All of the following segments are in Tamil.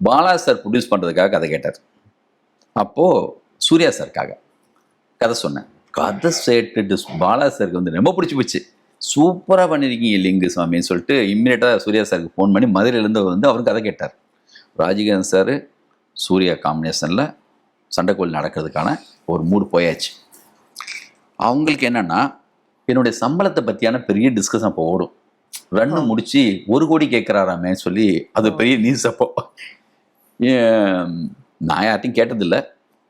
பாலா சார் ப்ரொடியூஸ் பண்ணுறதுக்காக கதை கேட்டார். அப்போது சூர்யா சாருக்காக கதை சொன்னேன். கதை கேட்டுட்டு பாலா சாருக்கு வந்து ரொம்ப பிடிச்சி போச்சு. சூப்பராக பண்ணியிருக்கீங்க லிங்குசாமின்னு சொல்லிட்டு இம்மிடியட்டாக சூர்யா சாருக்கு ஃபோன் பண்ணி மதுரையிலேருந்து வந்து அவர் கதை கேட்டார். ராஜிகாந்த் சார் சூர்யா காம்பினேஷனில் சண்டைக்கோழி நடக்கிறதுக்கான ஒரு மூடு போயாச்சு. அவங்களுக்கு என்னென்னா என்னுடைய சம்பளத்தை பற்றியான பெரிய டிஸ்கஷன் அப்போ ஓடும். ரன்னு முடிச்சு 1 கோடி கேட்குறாராமே சொல்லி அது பெரிய நியூஸ். அப்போ நான் யார்ட்டையும் கேட்டதில்லை.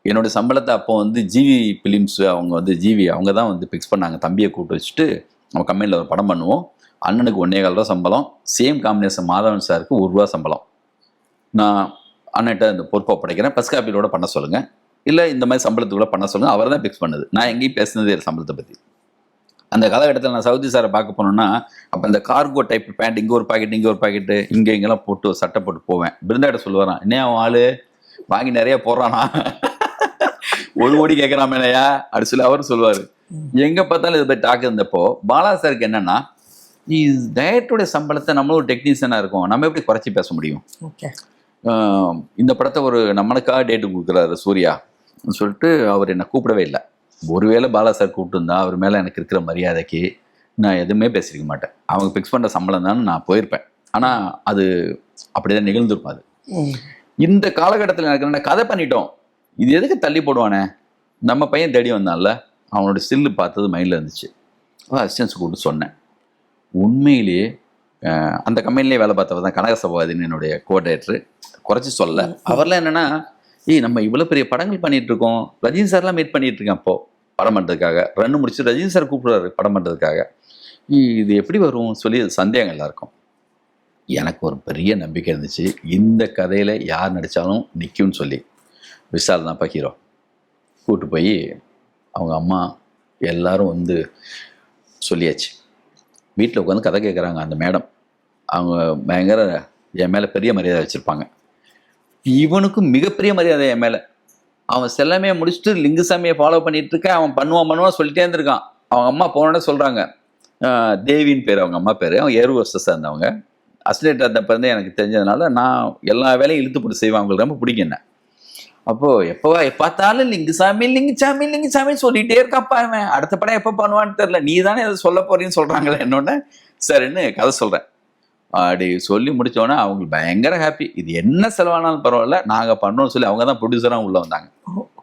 என்னுடைய சம்பளத்தை அப்போ வந்து ஜிவி ஃபிலிம்ஸ் அவங்க வந்து அவங்க தான் வந்து ஃபிக்ஸ் பண்ணாங்க. தம்பியை கூப்பிட்டு வச்சுட்டு நம்ம கம்பெனியில் ஒரு படம் பண்ணுவோம், அண்ணனுக்கு 1.25 ரூபா சம்பளம், சேம் காம்பினேஷன் மாதவன் சாருக்கு 1 ரூபா சம்பளம், நான் அண்ணன்ட்ட இந்த பொறுப்பை படைக்கிறேன், ஃபஸ்ட் காப்பியோட பண்ண சொல்லுங்கள், இல்லை இந்த மாதிரி சம்பளத்துக்குள்ளே பண்ண சொல்லுங்கள். அவர் தான் ஃபிக்ஸ் பண்ணது. நான் எங்கேயும் பேசுனதே சம்பளத்தை பற்றி. அந்த காலகட்டத்தில் நான் சவுதி சாரை பார்க்க போனோன்னா அப்போ இந்த கார்கோ டைப் பேண்ட் இங்கே ஒரு பாக்கெட் இங்கே ஒரு பாக்கெட்டு இங்கெல்லாம் போட்டு சட்டை போட்டு போவேன். பிருந்தாட்ட சொல்லுவாரான், என்ன அவன் ஆள் வாங்கி நிறைய போடுறானா 1 கோடி கேட்குறாமேலையா அப்படி சொல்லி அவரும் சொல்லுவார். எங்கே பார்த்தாலும் இதை பற்றி டாக்கு இருந்தப்போ பாலா சாருக்கு என்னென்னா டயட்டோடைய சம்பளத்தை நம்மளும் ஒரு டெக்னீஷியனாக இருக்கும், நம்ம எப்படி குறைச்சி பேச முடியும். இந்த படத்தை ஒரு நம்மளுக்காக டேட்டு கொடுக்குறாரு சூர்யா சொல்லிட்டு அவர் என்னை கூப்பிடவே இல்லை. ஒருவேளை பாலா சார் கூப்பிட்டு இருந்தா அவர் மேலே எனக்கு இருக்கிற மரியாதைக்கு நான் எதுவுமே பேசியிருக்க மாட்டேன். அவங்க ஃபிக்ஸ் பண்ணுற சம்பளம் தான் நான் போயிருப்பேன். ஆனால் அது அப்படிதான் நிகழ்ந்துருக்கும். அது இந்த காலகட்டத்தில் எனக்கு என்ன கதை பண்ணிட்டோம், இது எதுக்கு தள்ளி போடுவானே, நம்ம பையன் தேடி வந்தான்ல, அவனோட ஸ்டில்லு பார்த்தது மைண்டில் இருந்துச்சு. அசிஸ்டன்ஸ் கூப்பிட்டு சொன்னேன். உண்மையிலேயே அந்த கம்பெனிலே வேலை பார்த்தவர் தான் கனகசபாதின்னு என்னுடைய கோஆர்டினேட்டர். குறைச்சி சொல்ல அவர்லாம் என்னென்னா, நம்ம இவ்வளோ பெரிய படங்கள் பண்ணிகிட்டு இருக்கோம், ரஜினி சார்லாம் மீட் பண்ணிகிட்டு இருக்கேன் அப்போது படம் பண்ணுறதுக்காக. ரன்னு முடிச்சு ரஜினி சார் கூப்பிடுறாரு படம் பண்ணுறதுக்காக. இது எப்படி வரும் சொல்லி சந்தேகம் எல்லாருக்கும். எனக்கு ஒரு பெரிய நம்பிக்கை இருந்துச்சு, இந்த கதையில் யார் நடித்தாலும் நிற்கும்னு சொல்லி. விஷால் தான்ப்பா ஹீரோ. கூப்பிட்டு போய் அவங்க அம்மா எல்லாரும் வந்து சொல்லியாச்சு. வீட்டில் உட்காந்து கதை கேட்குறாங்க. அந்த மேடம் அவங்க பயங்கர என் மேலே பெரிய மரியாதை வச்சுருப்பாங்க. இவனுக்கும் மிகப்பெரிய மரியாதை என் மேலே. அவன் செல்லமே முடிச்சுட்டு லிங்குசாமியை ஃபாலோ பண்ணிட்டு இருக்கேன், அவன் பண்ணுவான் சொல்லிட்டே இருந்திருக்கான். அவங்க அம்மா போனோடனே சொல்கிறாங்க, தேவின்னு பேர் அவங்க அம்மா பேர், அவங்க ஏர் ஹோஸ்டஸாக இருந்தவங்க. அசிலேட்டர் அந்த பிறந்தே எனக்கு தெரிஞ்சதுனால நான் எல்லா வேலையும் இழுத்து போட்டு செய்வேன், அவங்களுக்கு ரொம்ப பிடிக்கும் என்ன. அப்போது பார்த்தாலும் லிங்குசாமி சொல்லிகிட்டே இருக்காப்பா. அவன் அடுத்த படம் எப்போ பண்ணுவான்னு தெரில, நீ தானே அதை சொல்ல போறீன்னு சொல்கிறாங்களே என்னொன்னே சரின்னு கதை சொல்கிறேன். அப்படி சொல்லி முடித்தோன்னே அவங்களுக்கு பயங்கர ஹாப்பி. இது என்ன செலவானாலும் பரவாயில்ல, நாங்கள் பண்ணோன்னு சொல்லி அவங்க தான் ப்ரொடியூசராக உள்ளே வந்தாங்க.